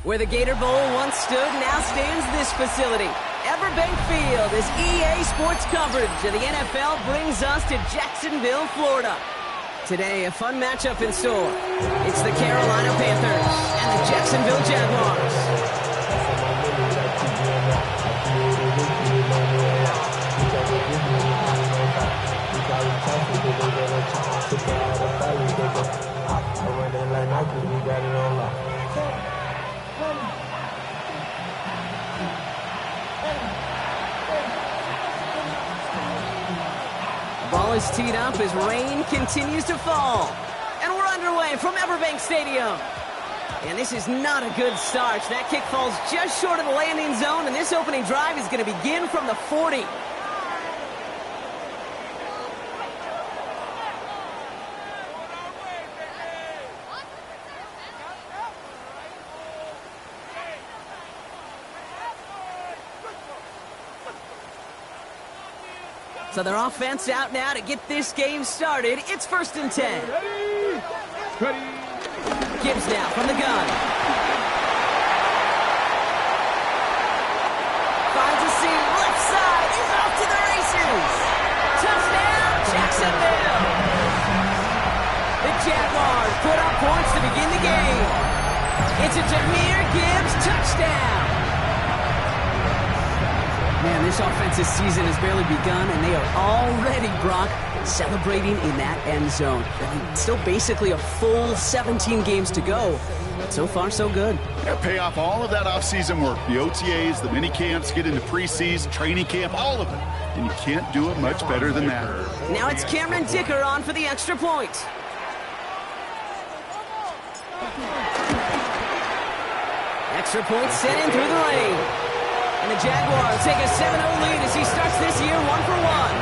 Where the Gator Bowl once stood, now stands this facility. Everbank Field as EA Sports coverage of the NFL brings us to Jacksonville, Florida. Today, a fun matchup in store. It's the Carolina Panthers and the Jacksonville Jaguars. Ball is teed up as rain continues to fall. And we're underway from Everbank Stadium. And this is not a good start. That kick falls just short of the landing zone, and this opening drive is going to begin from the 40. So their offense out now to get this game started. It's 1st and 10. Ready. Gibbs now from the gun. Finds a seam, left side, is off to the races. Touchdown, Jacksonville. The Jaguars put up points to begin the game. It's a Jahmyr Gibbs touchdown. Man, this offensive season has barely begun, and they are already, Brock, celebrating in that end zone. I mean, still basically a full 17 games to go. So far, so good. Yeah, pay off all of that offseason work. The OTAs, the mini camps, get into preseason, training camp, all of it. And you can't do it much better than that. Now it's Cameron Dicker on for the extra point. Extra point sent in through the lane. And the Jaguars take a 7-0 lead as he starts this year 1-for-1.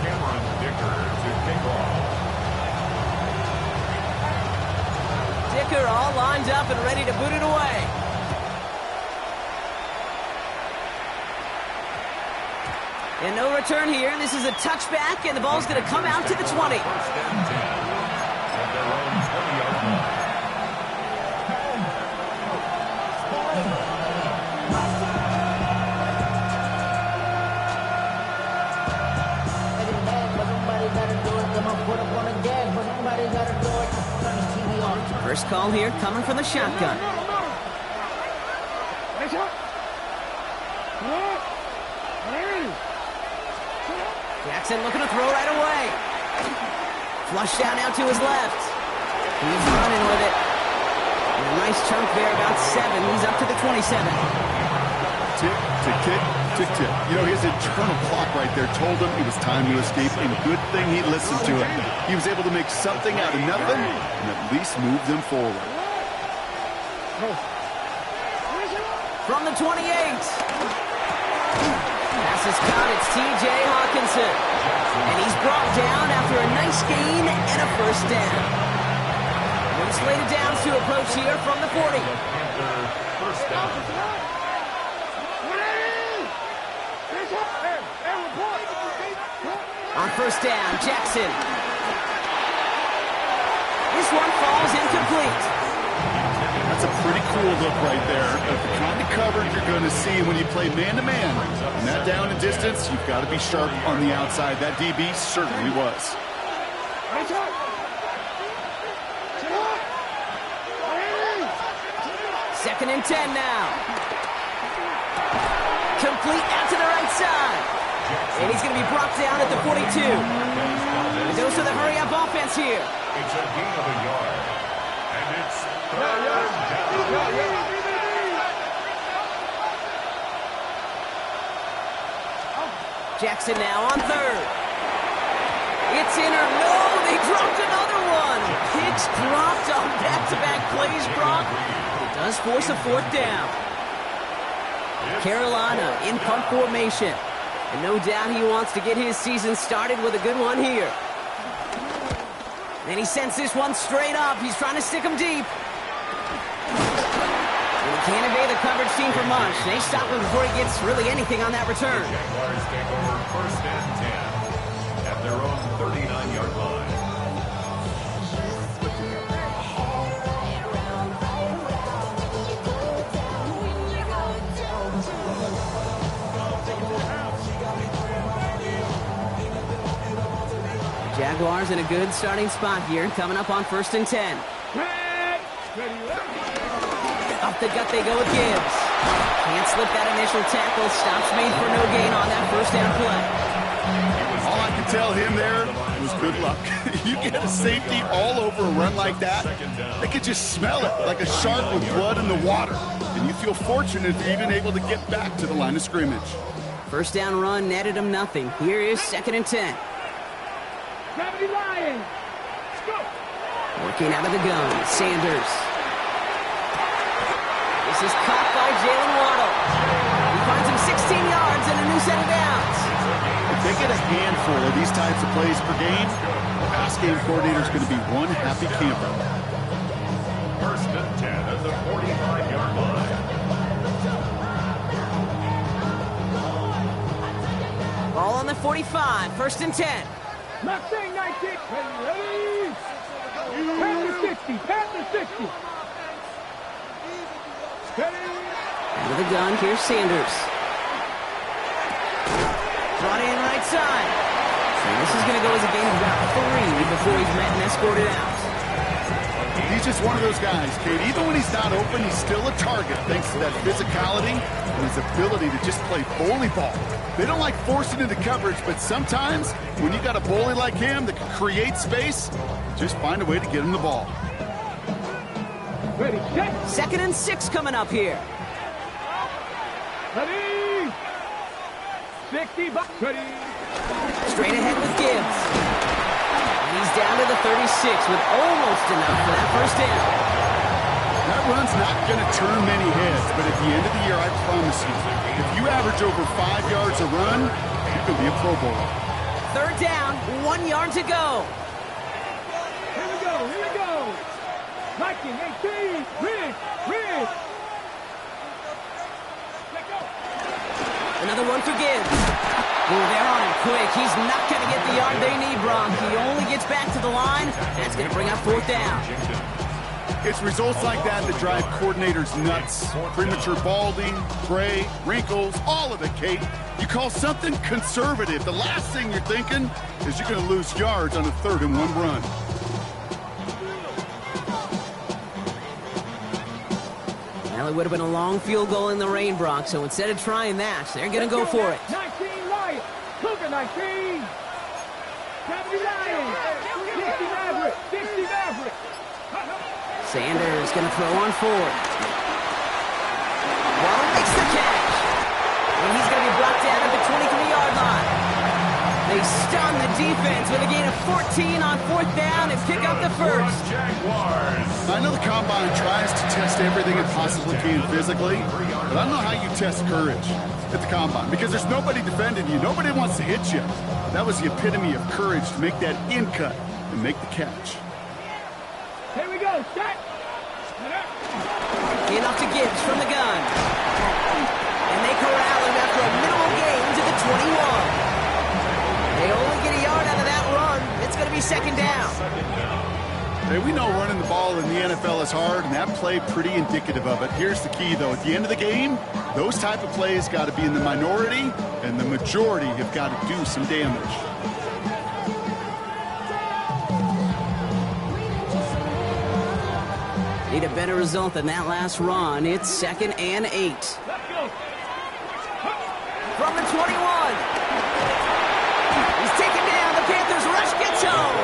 Cameron Dicker to kick off. Dicker all lined up and ready to boot it away. And no return here. This is a touchback, and the ball's going to come out to the 20. 1st and 10 at their own 20-yard line. First call here coming from the shotgun. Jackson looking to throw right away. Flush down now to his left. He's running with it. And a nice chunk there, about 7. He's up to the 27. Tick, tick, tick, tick, tick. You know, his internal clock right there told him it was time to escape, and good thing he listened to it. He was able to make something out of nothing and at least move them forward. From the 28. Pass is caught. It's T.J. Hawkinson. And he's brought down after a nice gain and a first down. Moves slated downs to approach here from the 40. First down. On first down, Jackson. This one falls incomplete. That's a pretty cool look right there. The kind of coverage you're going to see when you play man-to-man. And that down and distance, you've got to be sharp on the outside. That DB certainly was. 2nd and 10 now. Complete out to the right side. And he's going to be brought down at the 42. And goes to the hurry-up offense here. It's a gain of a yard. And it's 3rd down. Jackson now on 3rd. It's in or no, they dropped another one. Picks dropped on back-to-back plays, Brock. It does force a 4th down. Carolina in punt formation. And no doubt he wants to get his season started with a good one here. And he sends this one straight up. He's trying to stick him deep. Can't evade the coverage team for much. They stop him before he gets really anything on that return. Jaguars take over 1st and 10 at their own 39-yard line. Jaguars in a good starting spot here, coming up on 1st and 10. Up the gut they go with Gibbs. Can't slip that initial tackle. Stops made for no gain on that 1st down play. All I can tell him there was good luck. You get a safety all over a run like that, they could just smell it like a shark with blood in the water. And you feel fortunate if you're even able to get back to the line of scrimmage. 1st down run netted him nothing. Here is 2nd and 10. Working out of the gun, Sanders. This is caught by Jalen Waddle. He finds him 16 yards and a new set of downs. If they get a handful of these types of plays per game, the pass game coordinator is going to be one happy camper. 1st and 10 at the 45-yard line. Ball on the 45, 1st and 10. Not saying 19. Ready? Pass the 60. Pass the 60. Steady. Out of the gun, here's Sanders. Brought in right side. And this is going to go as a gain of about 3 before he's met and escorted out. He's just one of those guys, Kate. Even when he's not open, he's still a target thanks to that physicality and his ability to just play bully ball. They don't like forcing into coverage, but sometimes when you got a bully like him that can create space, just find a way to get him the ball. Ready, set. 2nd and 6 coming up here. Ready. 60 bucks. Ready. Straight ahead with Gibbs. And he's down to the 36 with almost enough for that 1st down. That run's not going to turn many heads, but at the end of the year, I promise you, if you average over 5 yards a run, you could be a Pro Bowler. 3rd down, 1 yard to go. Here we go. Here we go. Liking 18. Rig. Rig. Let go. Another one for Gibbs. Ooh, they're on him quick. He's not going to get the yard they need, Bronk. He only gets back to the line. That's going to bring up 4th down. It's results like that that drive coordinators nuts. Premature balding, gray, wrinkles, all of it, Kate. You call something conservative. The last thing you're thinking is you're going to lose yards on a 3rd and 1 run. Well, it would have been a long field goal in the rain, Bronx, so instead of trying that, they're going to go for it. 19 Lions. Look at 19. 70 Lions. 60 Maverick. 60 Maverick. Sanders going to throw on 4. Waddle makes the catch. And he's going to be brought down at the 23-yard line. They stun the defense with a gain of 14 on 4th down and pick up the 1st. Jaguars. I know the Combine tries to test everything it possibly can physically, but I don't know how you test courage at the Combine because there's nobody defending you. Nobody wants to hit you. That was the epitome of courage to make that in cut and make the catch. Here we go. Set. In off to Gibbs from the gun. And they corral him after a minimal gain to the 21. They only get a yard out of that run. It's going to be 2nd down. Hey, we know running the ball in the NFL is hard, and that play pretty indicative of it. Here's the key, though. At the end of the game, those type of plays got to be in the minority, and the majority have got to do some damage. Need a better result than that last run. It's 2nd and 8. From the 21. He's taken down. The Panthers rush gets home.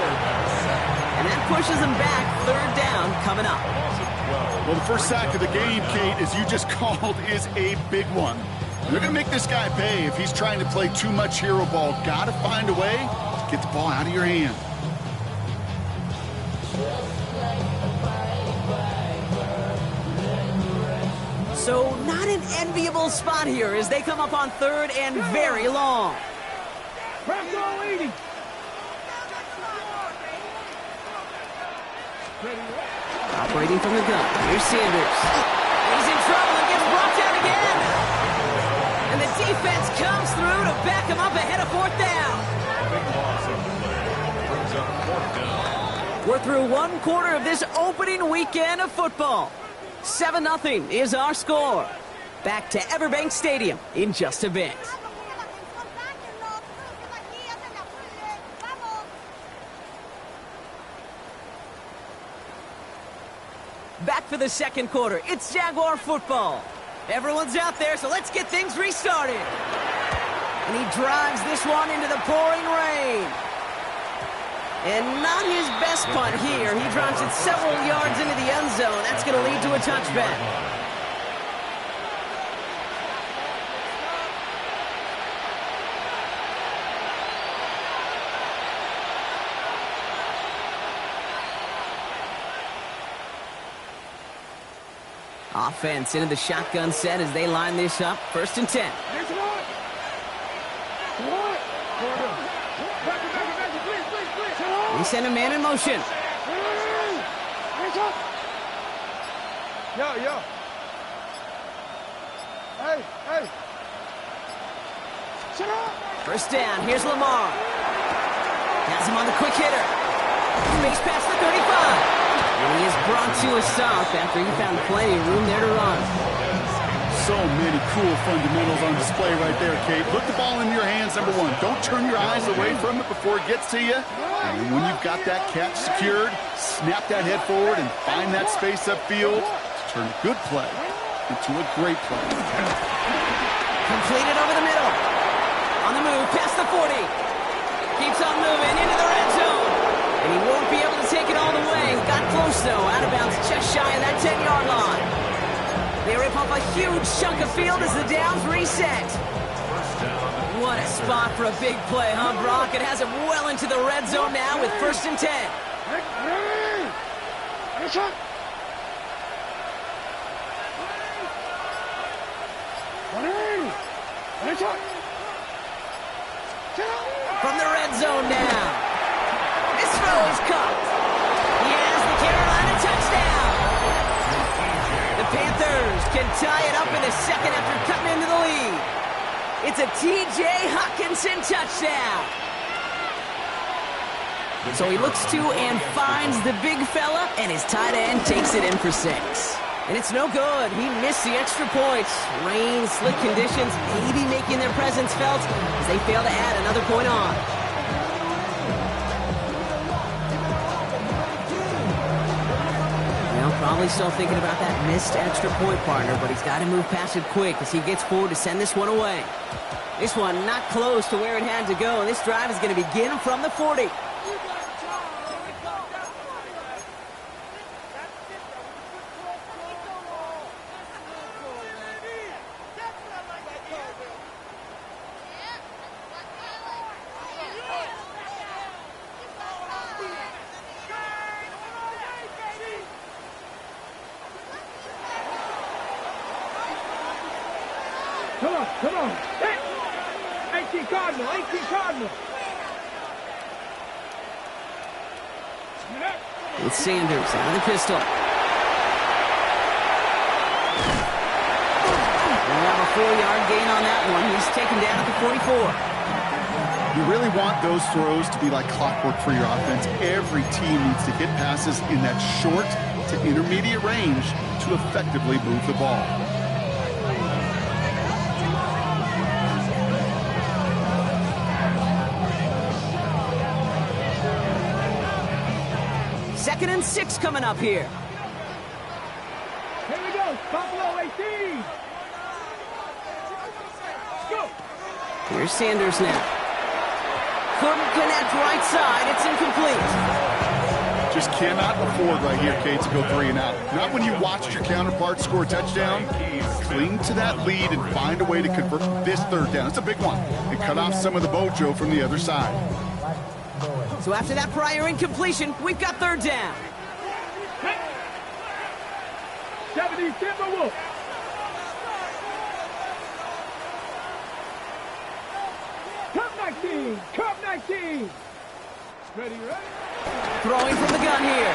And that pushes him back. 3rd down coming up. Well, the first sack of the game, Kate, as you just called, is a big one. They're going to make this guy pay if he's trying to play too much hero ball. Got to find a way to get the ball out of your hand. So not an enviable spot here as they come up on 3rd and very long. Bronco 80. Operating from the gun. Here's Sanders. He's in trouble. again. And the defense comes through to back him up ahead of fourth down. Big loss of play. Brings up fourth down. We're through one quarter of this opening weekend of football. 7-0 is our score. Back to Everbank Stadium in just a bit. Back for the second quarter. It's Jaguar football. Everyone's out there, so let's get things restarted. And he drives this one into the pouring rain. And not his best punt here. He drives it several yards into the end zone. That's going to lead to a touchback. Offense into the shotgun set as they line this up. 1st and 10. They send a man in motion. Yo. Hey. Shut up. 1st down. Here's Lamar. Has him on the quick hitter. Makes past the 35. And he is brought to a stop after he found plenty of room there to run. So many cool fundamentals on display right there, Kate. Put the ball in your hands, number one. Don't turn your eyes away from it before it gets to you. And then when you've got that catch secured, snap that head forward and find that space upfield to turn a good play into a great play. Completed over the middle. On the move, past the 40. Keeps on moving into the red zone. And he won't be able to take it all the way. Got close, though. Out of bounds just shy of that 10-yard line. They rip off a huge chunk of field as the downs reset. What a spot for a big play, huh, Brock? It has him well into the red zone now with 1st and 10. From the red zone now. This throw is caught. He has the Carolina touchdown. The Panthers can tie it up in the second after cutting into the lead. It's a T.J. Hockenson touchdown. So he looks to and finds the big fella, and his tight end takes it in for 6. And it's no good. He missed the extra points. Rain, slick conditions, maybe making their presence felt as they fail to add another point on. Probably still thinking about that missed extra point, partner, but he's got to move past it quick as he gets forward to send this one away. This one not close to where it had to go, and this drive is going to begin from the 40. Come on. Hey. 18 Cardinal. It's Sanders out of the pistol. We'll have a 4-yard gain on that one. He's taken down at the 44. You really want those throws to be like clockwork for your offense. Every team needs to hit passes in that short to intermediate range to effectively move the ball. Second and 6 coming up here. Here we go. Buffalo 18. Go. Here's Sanders now. Couldn't connect right side. It's incomplete. Just cannot afford right here, Kate, to go 3 and out. Not when you watched your counterpart score a touchdown. Cling to that lead and find a way to convert this 3rd down. It's a big one. And cut off some of the mojo from the other side. So after that prior incompletion, we've got 3rd down. 70 Timberwolves. Cup 19. Ready? Throwing from the gun here.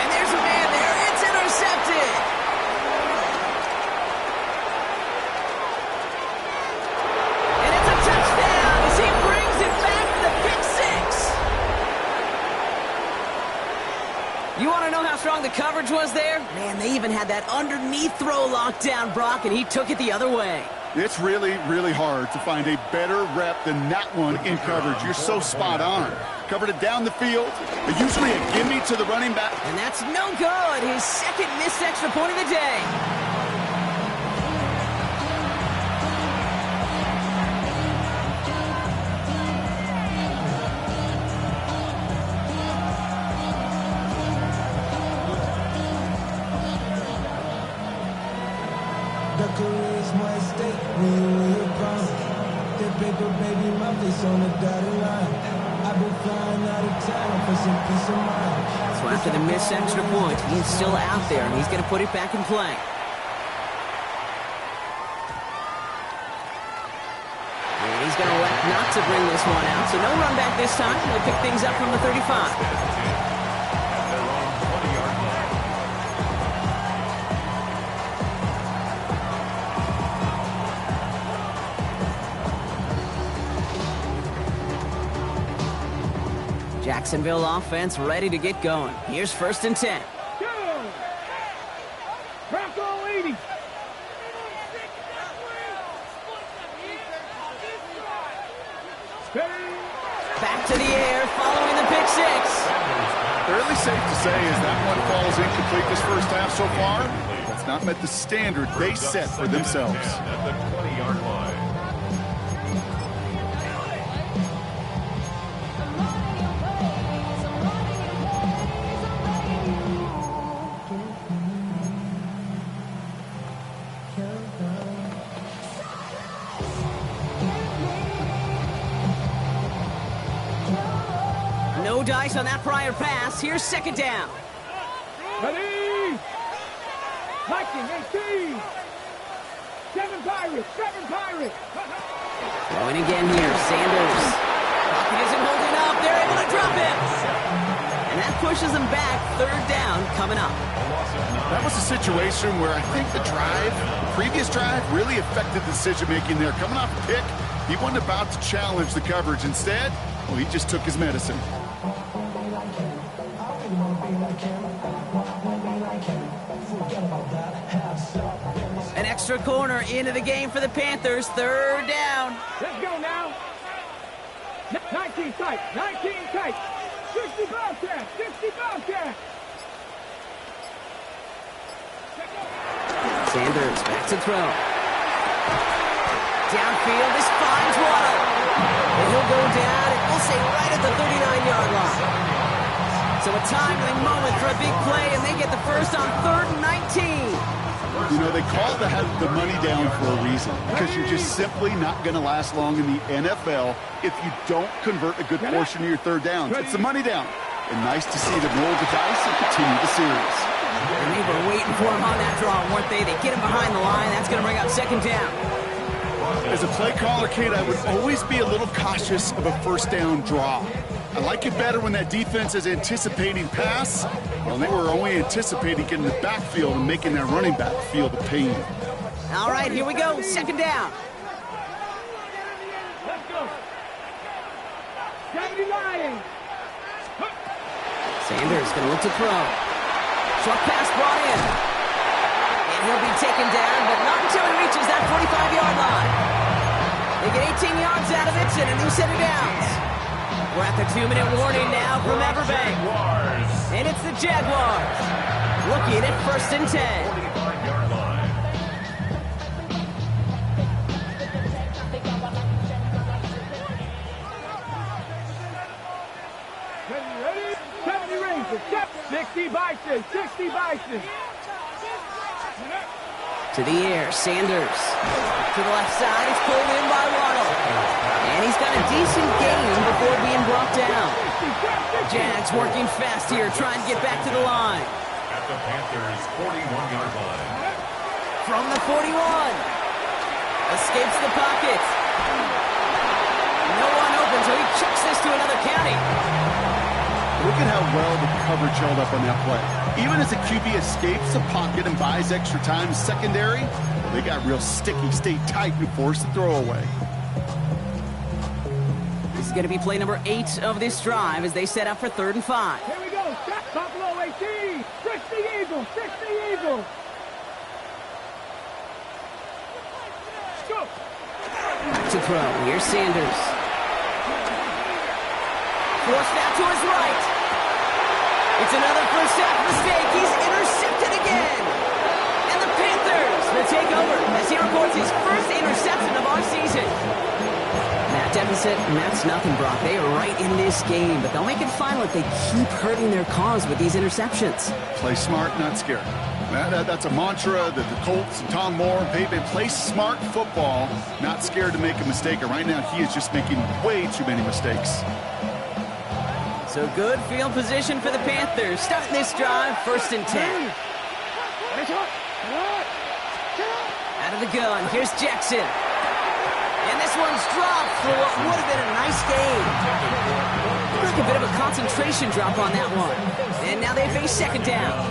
And there's a man there. It's intercepted. coverage was there. Man, they even had that underneath throw locked down, Brock, and he took it the other way. It's really, really hard to find a better rep than that one in coverage. You're so spot on. Covered it down the field. Usually a gimme to the running back. And that's no good. His second missed extra point of the day. The career's my stake when you were gone. The paper baby, my face on the dotted line. I've been flying out of town for some peace of mind. So after the missed extra point, he's still out there, and he's going to put it back in play. And he's going to elect not to bring this one out, so no run back this time. He'll pick things up from the 35. Jacksonville offense ready to get going. Here's 1st and 10. Go! Bronco 80. Back to the air, following the pick six. Fairly safe to say as that one falls incomplete this first half so far. That's not met the standard they set for themselves. At the 20-yard line. No dice on that prior pass. Here's 2nd down. Ready? 19, 18. 7 Pirates, 7 Pirates. Going again here, Sanders. Pocket isn't holding up. They're able to drop him. And that pushes them back. 3rd down coming up. That was a situation where I think the previous drive, really affected the decision-making there. Coming off a pick, he wasn't about to challenge the coverage. Instead, well, he just took his medicine. An extra corner into the game for the Panthers. 3rd down. Let's go now. 19 tight, 19 tight. 60 Bobcats, 60 Bobcats. Sanders back to throw. Downfield, this finds Waddle. And he'll go down, and we'll say right at the 39-yard line. So a timely moment for a big play, and they get the first on 3rd and 19. You know, they call the money down for a reason, because you're just simply not going to last long in the NFL if you don't convert a good portion of your 3rd downs. It's the money down. And nice to see them roll the dice and continue the series. And they were waiting for him on that draw, weren't they? They get him behind the line. That's going to bring up 2nd down. As a play caller, Kate, I would always be a little cautious of a 1st down draw. I like it better when that defense is anticipating pass. Well, they were only anticipating getting the backfield and making that running back feel the pain. All right, here we go. 2nd down. Let's go. 70 Lions. Sanders going to look to throw. Short pass brought in. And he'll be taken down, but not until he reaches that 45-yard line. They get 18 yards out of it and a new set of downs. We're at the 2-minute warning now from Everbank. And it's the Jaguars. Looking at 1st and 10. 45-yard line. Ready? 70 Rangers. 60 Bison. 60 Bison. To the air, Sanders. To the left side, it's pulled in by Waddle. And he's got a decent gain before being brought down. Jags working fast here, trying to get back to the line. At the Panthers' 41-yard line. From the 41. Escapes the pocket. No one open, so he chucks this to another county. Look at how well the coverage held up on that play. Even as the QB escapes the pocket and buys extra time secondary, well, they got real sticky, stayed tight, and forced the throw away. This is going to be play number 8 of this drive as they set up for 3rd and 5. Here we go. Buffalo 18. Switch the eagle. 6 the eagle. Go. To throw. Here's Sanders. Forced out to his right. It's another first half mistake. He's intercepted again. And the Panthers will take over as he records his first interception of our season. That deficit, and that's nothing, Brock. They are right in this game, but they'll make it final if they keep hurting their cause with these interceptions. Play smart, not scared. That's a mantra that the Colts and Tom Moore and Peyton play smart football, not scared to make a mistake. And right now, he is just making way too many mistakes. So good field position for the Panthers. Starting this drive, 1st and 10. Out of the gun, here's Jackson. And this one's dropped for what would have been a nice game. Like a bit of a concentration drop on that one. And now they face 2nd down.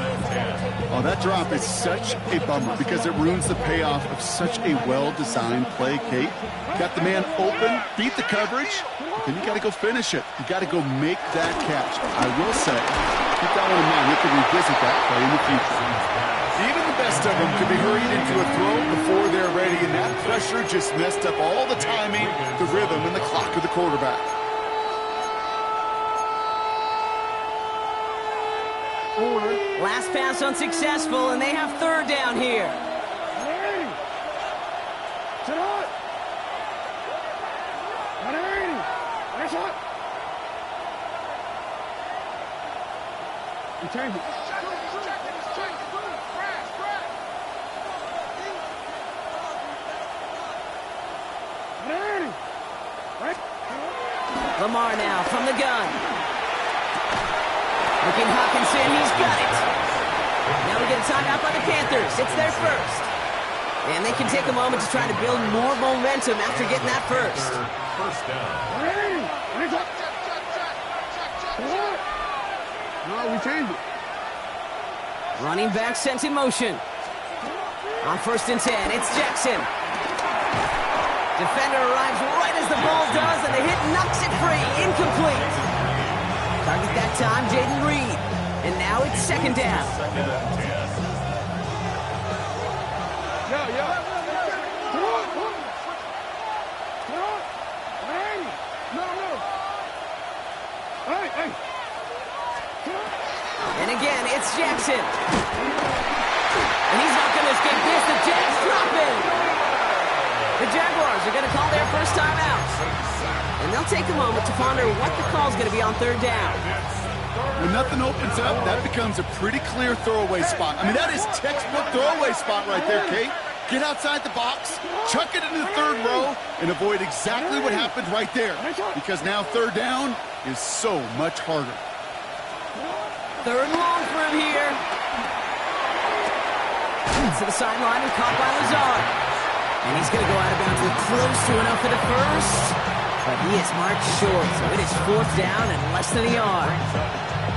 Oh, that drop is such a bummer because it ruins the payoff of such a well-designed play, Kate. Got the man open, beat the coverage, then you got to go finish it. You got to go make that catch. I will say, keep that one in mind. We can revisit that play in the future. Even the best of them could be hurried into a throw before they're ready, and that pressure just messed up all the timing, the rhythm, and the clock of the quarterback. Last pass unsuccessful, and they have 3rd down here. Change it. Lamar now from the gun. Looking Hawkinson, he's got it. Now we get a timeout by the Panthers. It's their first. And they can take a moment to try to build more momentum after getting that first. First down. No, we changed it. Running back sent in motion. On 1st and 10, it's Jackson. Defender arrives right as the ball does, and the hit knocks it free. Incomplete. Target that time, Jaden Reed. And now it's 2nd down. And again, it's Jackson. And he's not going to escape this. The Jags drop him. The Jaguars are going to call their first time out. And they'll take a moment to ponder what the call is going to be on 3rd down. When nothing opens up, that becomes a pretty clear throwaway spot. I mean, that is textbook throwaway spot right there, Kate. Get outside the box, chuck it into the 3rd row, and avoid exactly what happened right there. Because now 3rd down is so much harder. 3rd and long for him here. To the sideline and caught by Lazard. And he's going to go out of bounds with close to enough for the first. But he is marked short, so it is 4th down and less than a yard.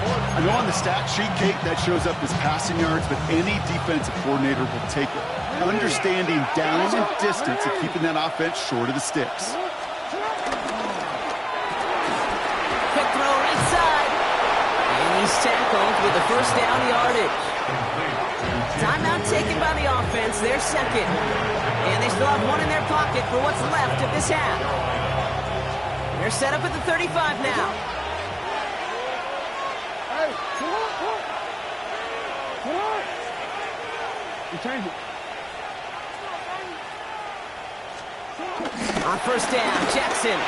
I know on the stat sheet, Kate, that shows up as passing yards, but any defensive coordinator will take it. Understanding down and distance and keeping that offense short of the sticks. Quick throw right side. And he's tackled with the 1st down yardage. Timeout taken by the offense, their 2nd. And they still have one in their pocket for what's left of this half. They're set up at the 35 now. Hey, come on. You change it. On 1st down, Jackson.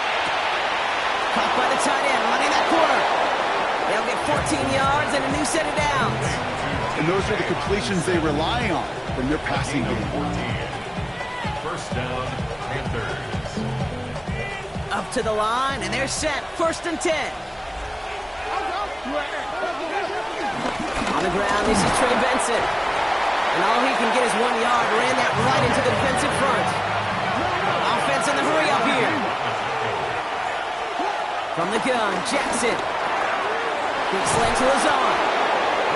Caught by the tight end, running that corner. They'll get 14 yards and a new set of downs. And those are the completions they rely on from their passing game. 1st down, Panthers. Up to the line, and they're set. 1st and 10. On the ground, this is Trey Benson. And all he can get is 1 yard. Ran that right into the defensive front. Offense in the hurry up here. From the gun, Jackson. Quick slant to Lazard.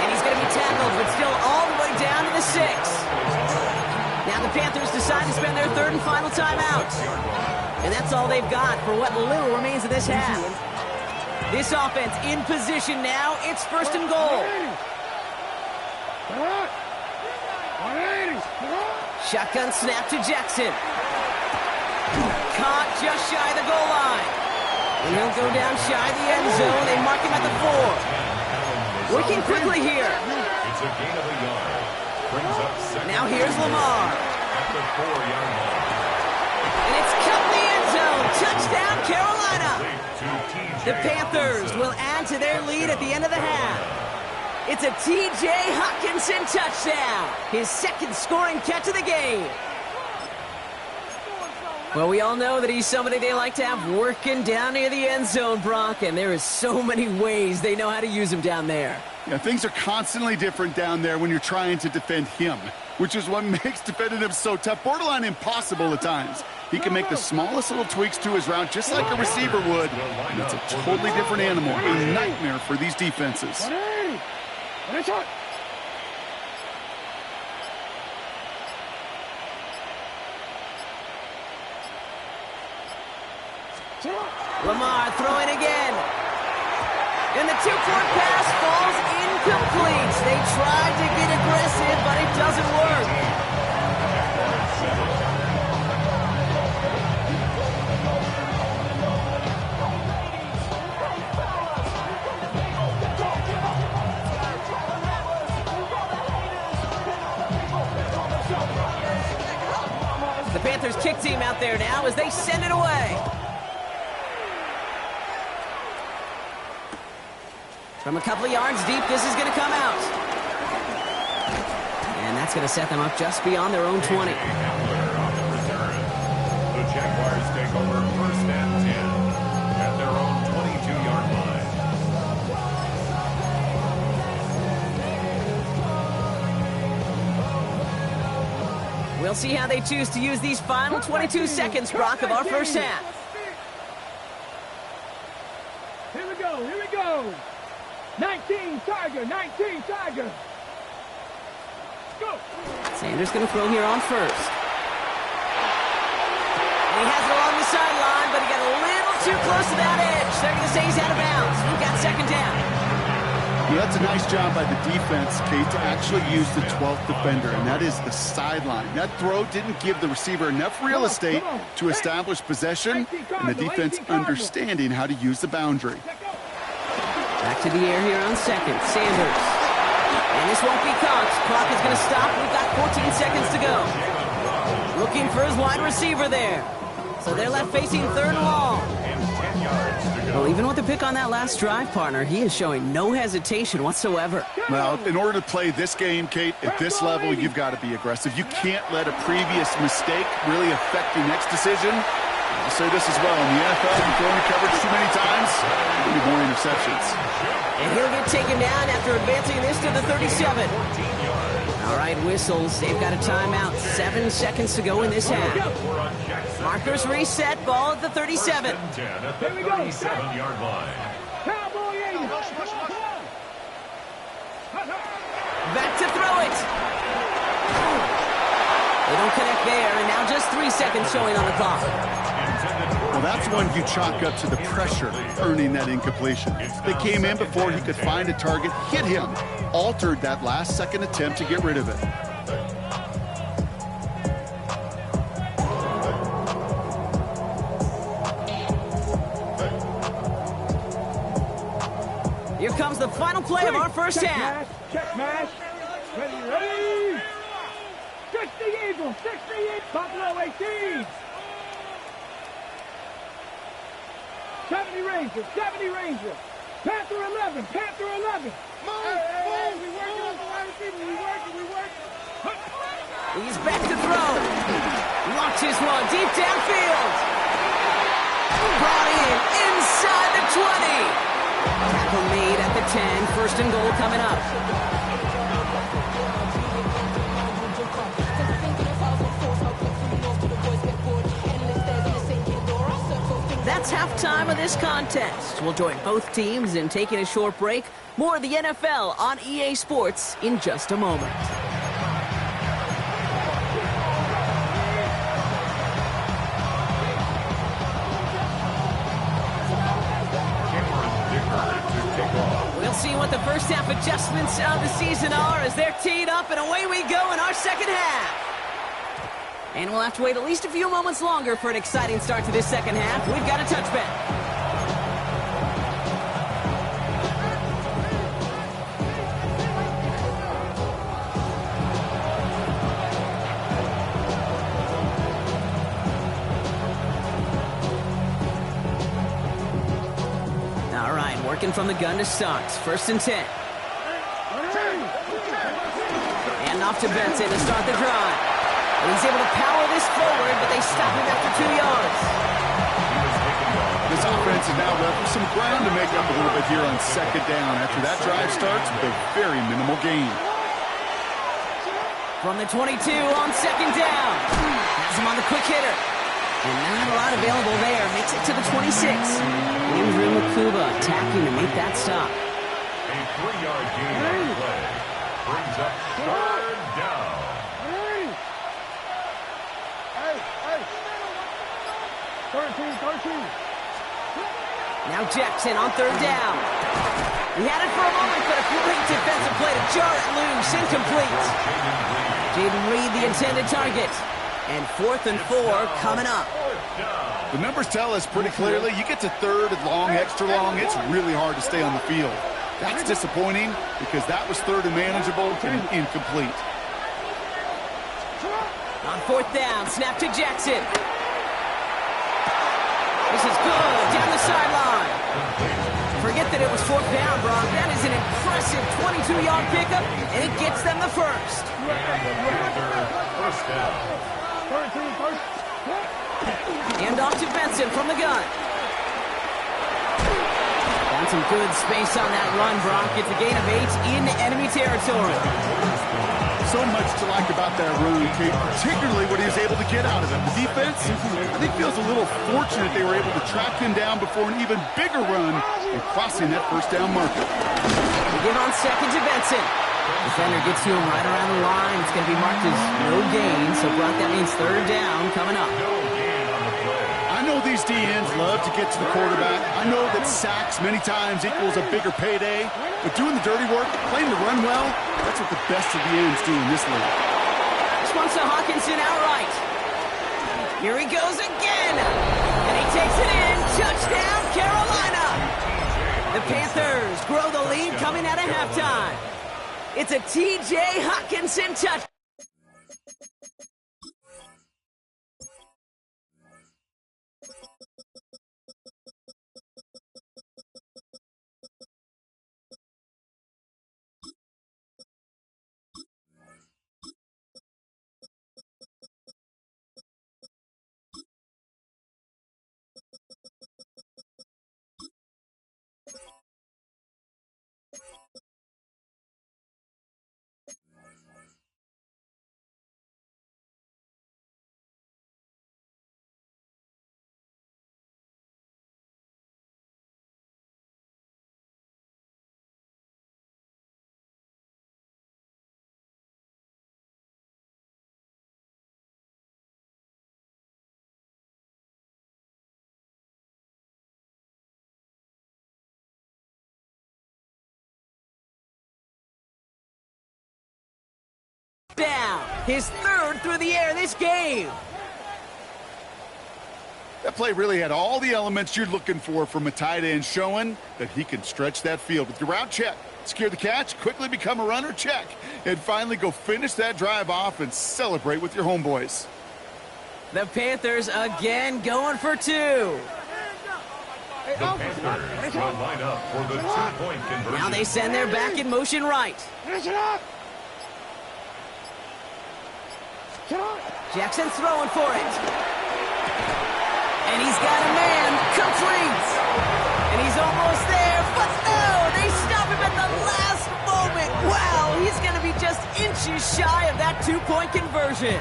And he's going to be tackled, but still all the way down to the 6. Now the Panthers decide to spend their 3rd and final timeout. And that's all they've got for what little remains of this half. This offense in position now. It's 1st and goal. Shotgun snap to Jackson. Caught just shy of the goal line. And he'll go down shy of the end zone. They mark him at the 4. Working quickly here. It's a gain of a yard. Brings up second. Now here's Lamar. At the 4-yard line. And it's cut in the end zone. Touchdown, Carolina. To TJ The Panthers Hawkinson. will add to their lead at the end of the half. It's a TJ Hawkinson touchdown. His second scoring catch of the game. Well, we all know that he's somebody they like to have working down near the end zone, Brock, and there is so many ways they know how to use him down there. Yeah, things are constantly different down there when you're trying to defend him, which is what makes defending him so tough, borderline impossible at times. He can make the smallest little tweaks to his route just like a receiver would, and it's a totally different animal, a nightmare for these defenses. Lamar throwing again. And the two-point pass falls incomplete. They tried to get aggressive, but it doesn't work. The Panthers kick team out there now as they send it away. From a couple of yards deep, this is going to come out. And that's going to set them up just beyond their own 20. The Jaguars take over 1st and 10 at their own 22-yard line. We'll see how they choose to use these final 22 seconds, Brock, of our first half. Here we go, here we go. 19 Tiger, 19 Tiger. Go. Sanders going to throw here on first. And he has it along the sideline, but he got a little too close to that edge. They're going to say he's out of bounds. We've got second down. Well, that's a nice job by the defense, Kate, to actually use the 12th defender, and that is the sideline. That throw didn't give the receiver enough real estate to establish possession, and the defense understanding how to use the boundary. Back to the air here on second. Sanders. And this won't be caught. Clock is going to stop. We've got 14 seconds to go. Looking for his wide receiver there. So they're left facing third and long. Well, even with the pick on that last drive, partner, he is showing no hesitation whatsoever. Well, in order to play this game, Kate, at this level, you've got to be aggressive. You can't let a previous mistake really affect your next decision. I'll say this as well. In the NFL, you throw into coverage too many times, there'll be more interceptions. And he'll get taken down after advancing this to the 37. All right, whistles. They've got a timeout. 7 seconds to go in this half. Markers reset. Ball at the 37. 10 at the 37-yard line. Cowboy 80. Back to throw it. They don't connect there, and now just 3 seconds showing on the clock. Well, that's one you chalk up to the pressure earning that incompletion. They came in before he could find a target, hit him, altered that last-second attempt to get rid of it. Here comes the final play of our first half. Check mash. Ready, ready. 60 Eagles, 68 Buffalo 18. 70 Rangers, 70 Rangers. Panther 11, Panther 11. Move, move. We working on the wide receiver. We working. He's back to throw. Launches one deep downfield. Brought in inside the 20. Tackle made at the 10. First and goal coming up. That's halftime of this contest. We'll join both teams in taking a short break. More of the NFL on EA Sports in just a moment. We'll see when what the first half adjustments of the season are as they're teed up, and away we go in our second half. And we'll have to wait at least a few moments longer for an exciting start to this second half. We've got a touchback. Working from the gun to start. 1st and 10. And off to Benson to start the drive. And he's able to power this forward, but they stop him after 2 yards. This offense is now left with some ground to make up a little bit here on 2nd down after that drive starts with a very minimal gain. From the 22 on 2nd down. Has him on the quick hitter. And not a lot available there. Makes it to the 26. Andrew Makuba attacking to make that stop. A 3-yard gain on the play brings up 3rd down. Hey. 13. Now Jackson on 3rd down. He had it for a moment, but a great defensive play to jar it loose. Incomplete. Jaden Reed, the intended target. And 4th and 4 coming up. The numbers tell us pretty clearly, you get to 3rd and long, extra long, it's really hard to stay on the field. That's disappointing because that was 3rd and manageable and incomplete. On 4th down, snap to Jackson. This is good, down the sideline. Forget that it was 4th down, Brock. That is an impressive 22-yard pickup, and it gets them the first. First down. And off to Benson from the gun. Found some good space on that run, Brock. It's a gain of 8 in enemy territory. So much to like about that run, Kate, particularly what he was able to get out of it. The defense, I think, feels a little fortunate they were able to track him down before an even bigger run and crossing that 1st down marker. We give on 2nd to Benson. Defender gets to him right around the line. It's going to be marked as no gain, so Brock, that means 3rd down coming up. I know these DNs love to get to the quarterback. I know that sacks many times equals a bigger payday, but doing the dirty work, playing to run well, that's what the best of the ends do in this league. This one's to Hawkinson outright. Here he goes again, and he takes it in. Touchdown, Carolina! The Panthers grow the lead coming out of halftime. It's a T.J. Hawkinson touchdown. Down, his 3rd through the air this game. That play really had all the elements you're looking for from a tight end, showing that he can stretch that field with the route check, secure the catch, quickly become a runner check, and finally go finish that drive off and celebrate with your homeboys. The Panthers again going for 2. The Panthers will line up for the 2-point conversion. Now they send their back in motion right. Jackson throwing for it. And he's got a man, complete. And he's almost there, but no, they stop him at the last moment. Wow, he's going to be just inches shy of that 2-point conversion.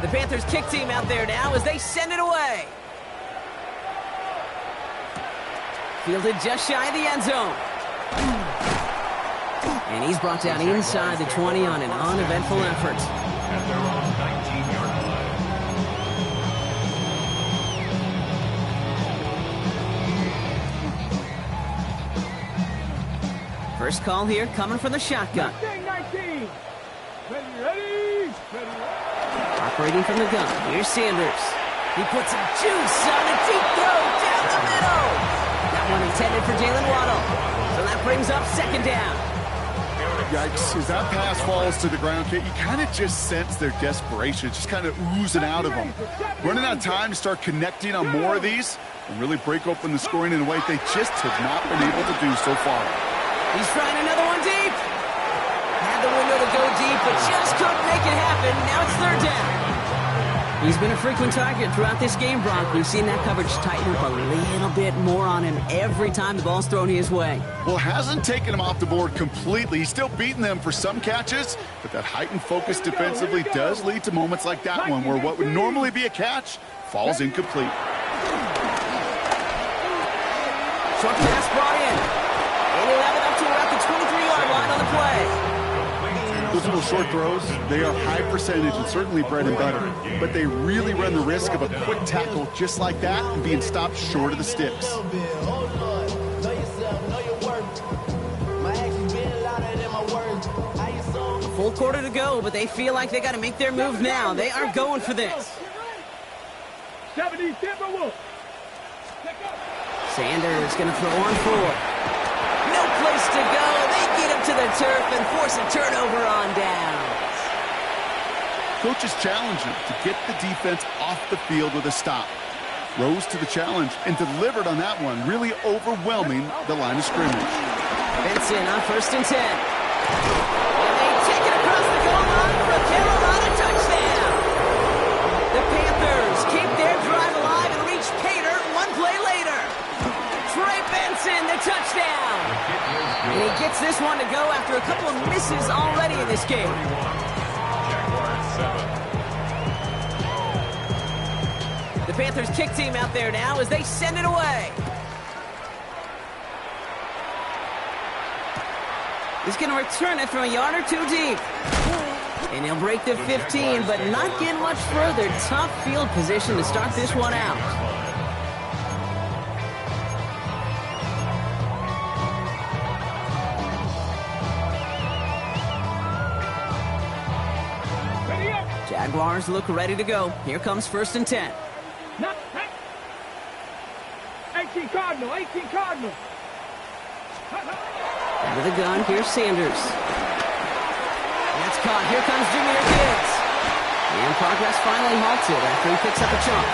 The Panthers kick team out there now as they send it away. Fielded just shy of the end zone. And he's brought down inside the 20 on an uneventful effort. At their own 19-yard line. First call here coming from the shotgun. 19. Ready. Operating from the gun. Here's Sanders. He puts some juice on a deep throw down the middle. That one intended for Jalen Waddle. So that brings up second down. Yikes, as that pass falls to the ground, Kate, you kind of just sense their desperation. It's just kind of oozing out of them. Running out of time to start connecting on more of these and really break open the scoring in a way they just have not been able to do so far. He's trying another one deep. Had the window to go deep, but just couldn't make it happen. Now it's third down. He's been a frequent target throughout this game, Brock. We've seen that coverage tighten up a little bit more on him every time the ball's thrown his way. Well, hasn't taken him off the board completely. He's still beating them for some catches, but that heightened focus defensively does lead to moments like that one where what would normally be a catch falls incomplete. Short pass brought in. And he'll have it up to about the 23-yard line on the play. Those little short throws, they are high percentage and certainly bread and butter, but they really run the risk of a quick tackle just like that and being stopped short of the sticks. A full quarter to go, but they feel like they got to make their move now. They are going for this. 70 Timberwolves. Sanders going to throw on forward. No place to go. They get him to the turf and force a turnover on downs. Coaches challenge him to get the defense off the field with a stop. Rose to the challenge and delivered on that one, really overwhelming the line of scrimmage. Benson on 1st and 10. And they take it across the goal line for a Carolina touchdown. The Panthers keep their drive alive and reach Pater one play later. Trey Benson, the touchdown. And he gets this one to go after a couple of misses already in this game. The Panthers kick team out there now as they send it away. He's going to return it from a yard or two deep. And he'll break the 15, but not get much further. Tough field position to start this one out. Jaguars look ready to go. Here comes 1st and 10. 18 Cardinal. Out of the gun, here's Sanders. That's caught. Here comes Jahmyr Gibbs. And progress finally halted after he picks up a chunk.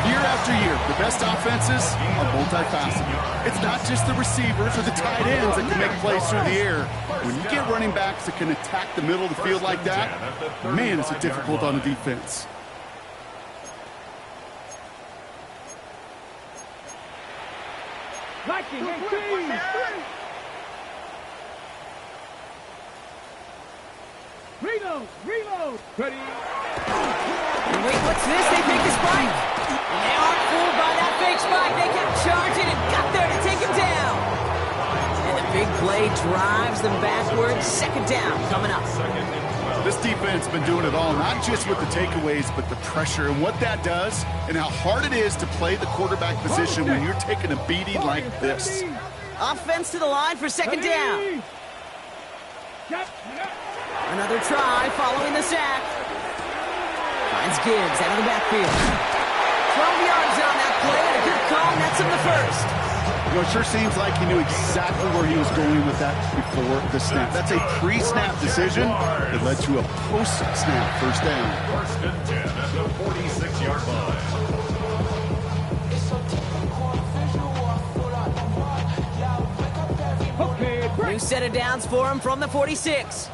Year after year, the best offenses are multifaceted. It's not just the receivers or the tight ends that can make plays through the air. When you get running backs that can attack the middle of the field like that, man, is it difficult on the defense. Viking 18. Reload. Ready. And wait, what's this? They pick a spike. And they aren't fooled by that fake spike. They kept charging and got there to take him down. And the big play drives them backwards. Second down coming up. This defense has been doing it all, not just with the takeaways, but the pressure and what that does and how hard it is to play the quarterback position when you're taking a beating like this. Offense to the line for second down. Another try following the sack. Finds Gibbs out of the backfield. 12 yards on that play and a good call nets him the first. You know, it sure seems like he knew exactly where he was going with that before the snap. That's a pre-snap decision that led to a post-snap first down. 1st and 10 at the 46-yard line. New set of downs for him from the 46.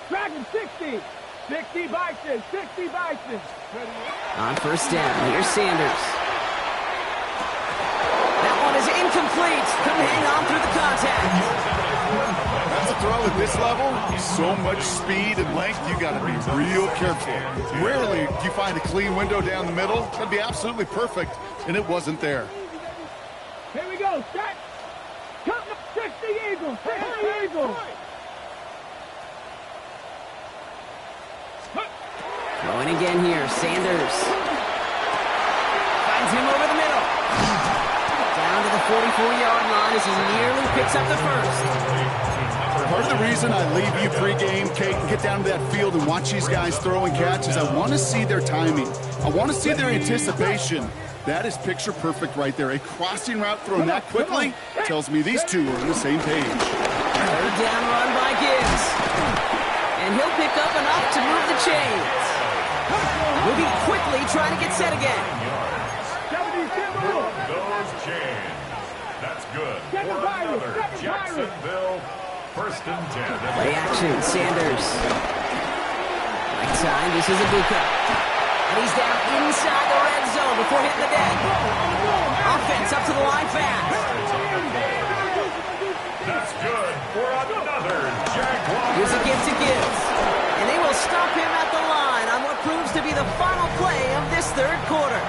Dragon 60. 60 Bison. On first down, here's Sanders. That one is incomplete. Couldn't hang on through the contact. That's a throw at this level. So much speed and length, you got to be real careful. Rarely do you find a clean window down the middle. That'd be absolutely perfect, and it wasn't there. Here we go. Set. Count up 60 Eagles. 60 Eagles. Going again here, Sanders. Finds him over the middle. Down to the 44-yard line as he nearly picks up the first. Part of the reason I leave you pregame, Kate, and get down to that field and watch these guys throw and catch is I want to see their timing. I want to see their anticipation. That is picture perfect right there. A crossing route thrown that quickly tells me these two are on the same page. Third down run by Gibbs. And he'll pick up enough to move the chains. Moving quickly, trying to get set again. Those chains. That's good. For another Jacksonville 1st and 10. Play action, Sanders. Right side, this is Ibuka. And he's down inside the red zone before hitting the deck. Offense up to the line fast. That's good for another Jaguar. Here's a give to Gibbs. And they will stop him at the line on what proves to be the final play of this third quarter.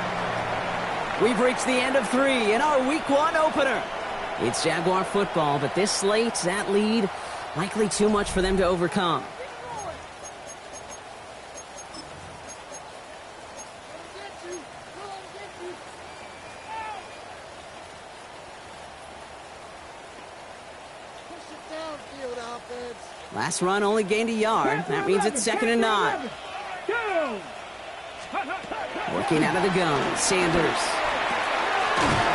We've reached the end of 3 in our Week 1 opener. It's Jaguar football, but this slate, that lead, likely too much for them to overcome. Last run only gained a yard. That means it's 2nd and 9. Working out of the gun, Sanders.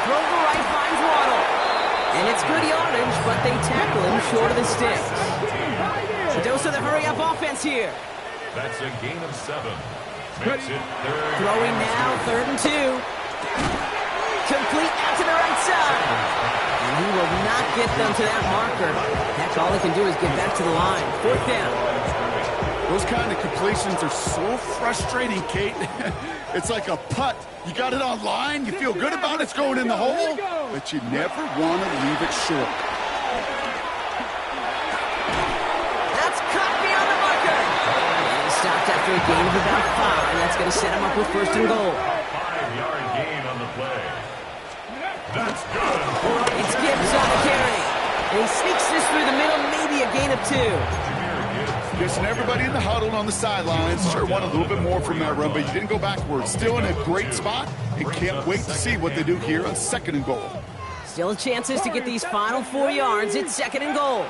Throw to right finds Waddle. And it's good yardage, but they tackle him short of the sticks. A dose of the hurry-up offense here. That's a gain of 7. Makes it 3rd. Throwing now, 3rd and 2. Complete out to the right side. And he will not get them to that marker. That's all he can do is get back to the line. 4th down. Those kind of completions are so frustrating, Kate. It's like a putt. You got it on line, you feel good about it, it's going in the hole, but you never want to leave it short. That's caught beyond the marker. And he stopped after a gain of about 5. That's going to set him up with 1st and goal. 5-yard gain on the play. That's good. It's Gibbs on the carry. And he sneaks this through the middle, maybe a gain of 2. Guessing everybody in the huddle on the sidelines sure want a little bit more from that run, but you didn't go backwards. Still in a great spot, and can't wait to see what they do here on 2nd and goal. Still chances to get these final 4 yards. It's 2nd and goal.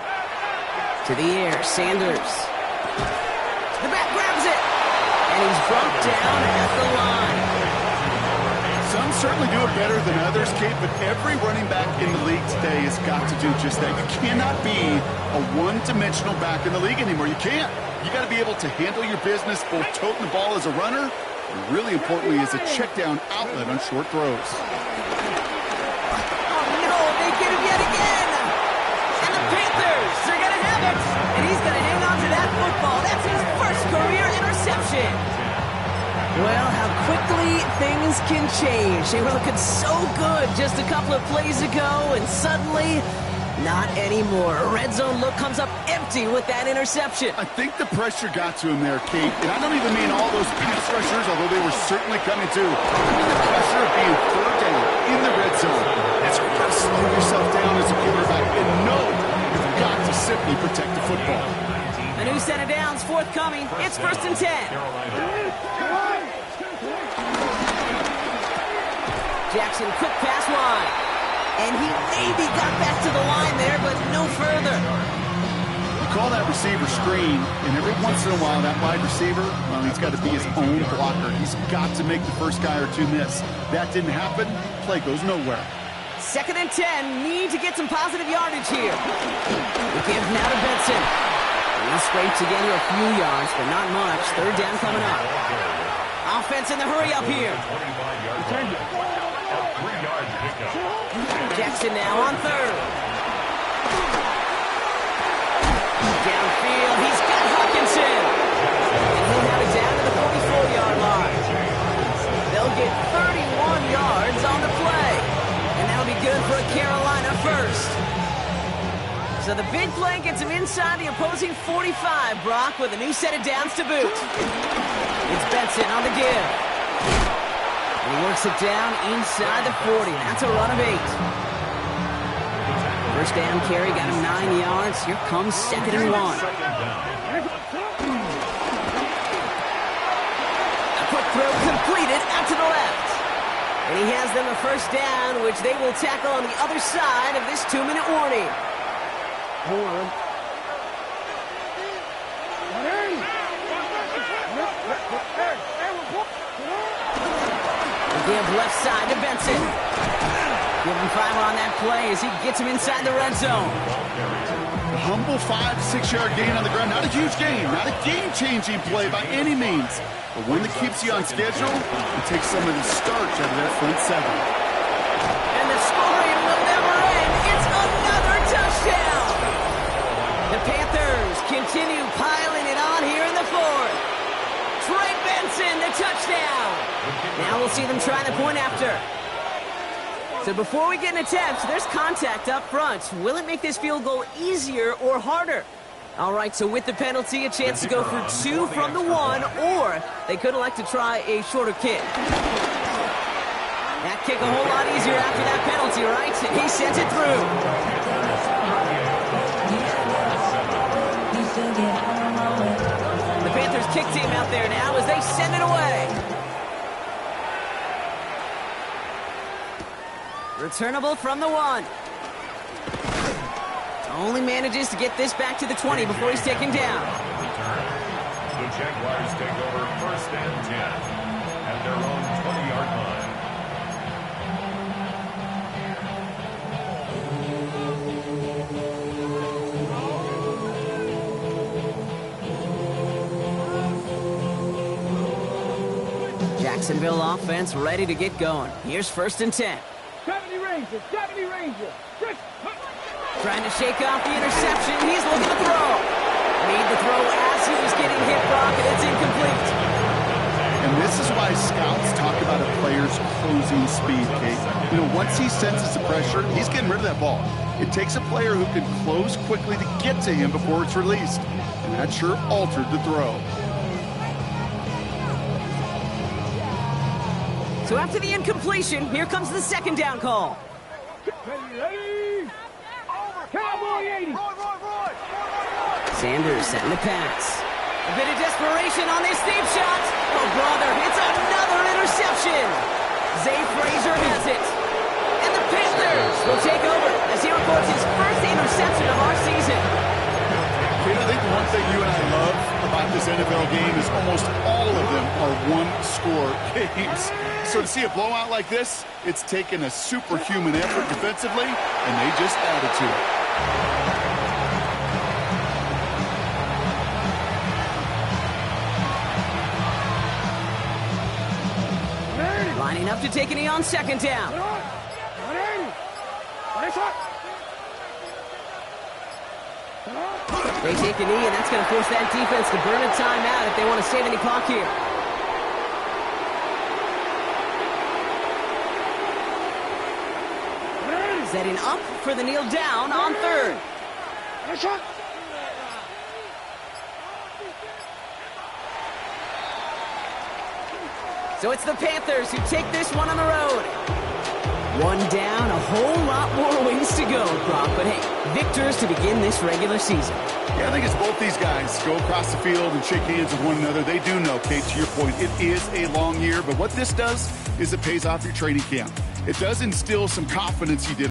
To the air, Sanders. The back grabs it. And he's brought down at the line. Some certainly do it better than others, Kate, but every running back in the league today has got to do just that. You cannot be a one-dimensional back in the league anymore. You can't. You got to be able to handle your business, both toting the ball as a runner, and really importantly as a check-down outlet on short throws. Oh, no, they get him yet again. And the Panthers are going to have it. And he's going to hang on to that football. That's his first career interception. Well, how quickly things can change. They were looking so good just a couple of plays ago, and suddenly, not anymore. A red zone look comes up empty with that interception. I think the pressure got to him there, Kate. And I don't even mean all those pass rushers, although they were certainly coming too. I mean the pressure of being 3rd down in the red zone. It's hard to slow yourself down as a quarterback and know you've got to simply protect the football. A new set of downs forthcoming. It's 1st and 10. Jackson, quick pass wide. And he maybe got back to the line there, but no further. You call that receiver screen, and every once in a while that wide receiver, well, he's got to be his own blocker. He's got to make the first guy or two miss. That didn't happen. Play goes nowhere. 2nd and 10. Need to get some positive yardage here. The give now to Benson. He scraped together a few yards, but not much. 3rd down coming up. Offense in the hurry up here. Jackson now on 3rd. Downfield, he's got Hawkinson. And he'll have it down to the 44-yard line. They'll get 31 yards on the play. And that'll be good for a Carolina first. So the big play gets him inside the opposing 45, Brock, with a new set of downs to boot. It's Benson on the give. And he works it down inside the 40. That's a run of 8. First down carry got him 9 yards. Here comes 2nd and 1. A quick throw completed out to the left. And he has them a first down, which they will tackle on the other side of this 2-minute warning. Hold on. They give left side to Benson. Give him 5 on that play as he gets him inside the red zone. A humble 5-6-yard gain on the ground. Not a huge gain, not a game-changing play by any means. But one that keeps you on schedule and takes some of the starch out of that front 7. And the scoring will never end. It's another touchdown. The Panthers continue piling it on here in the 4th. Trey Benson, the touchdown. Now we'll see them try the point after. So before we get an attempt, there's contact up front. Will it make this field goal easier or harder? All right, so with the penalty, a chance to go for 2 from the 1, or they could elect to try a shorter kick. That kick a whole lot easier after that penalty, right? He sends it through. The Panthers kick team out there now as they send it away. Returnable from the 1. Only manages to get this back to the 20 before he's taken down. The Jaguars take over 1st and 10 at their own 20-yard line. Jacksonville offense ready to get going. Here's 1st and 10. 70 Rangers, 70 Rangers. Trying to shake off the interception. He's looking to throw. Made the throw as he was getting hit, Brock, and it's incomplete. And this is why scouts talk about a player's closing speed, Kate. You know, once he senses the pressure, he's getting rid of that ball. It takes a player who can close quickly to get to him before it's released. And that sure altered the throw. So after the incompletion, here comes the 2nd down call. Cowboy 80. Sanders setting the pass. A bit of desperation on this deep shot. Oh, brother, it's another interception. Zay Frazier has it. And the Panthers will take over as he records his first interception of our season. Kate, I think the one thing you and I love about this NFL game is almost all of them are one-score games. So to see a blowout like this, it's taken a superhuman effort defensively, and they just added to it. Lining up to take a knee on 2nd down. They take a knee, and that's going to force that defense to burn a timeout if they want to save any clock here. Setting up for the kneel down on 3rd. So it's the Panthers who take this one on the road. 1 down, a whole lot more wins to go, Brock. But hey, victors to begin this regular season. Yeah, I think it's both these guys go across the field and shake hands with one another. They do know, Kate, to your point, it is a long year. But what this does is it pays off your training camp. It does instill some confidence you did.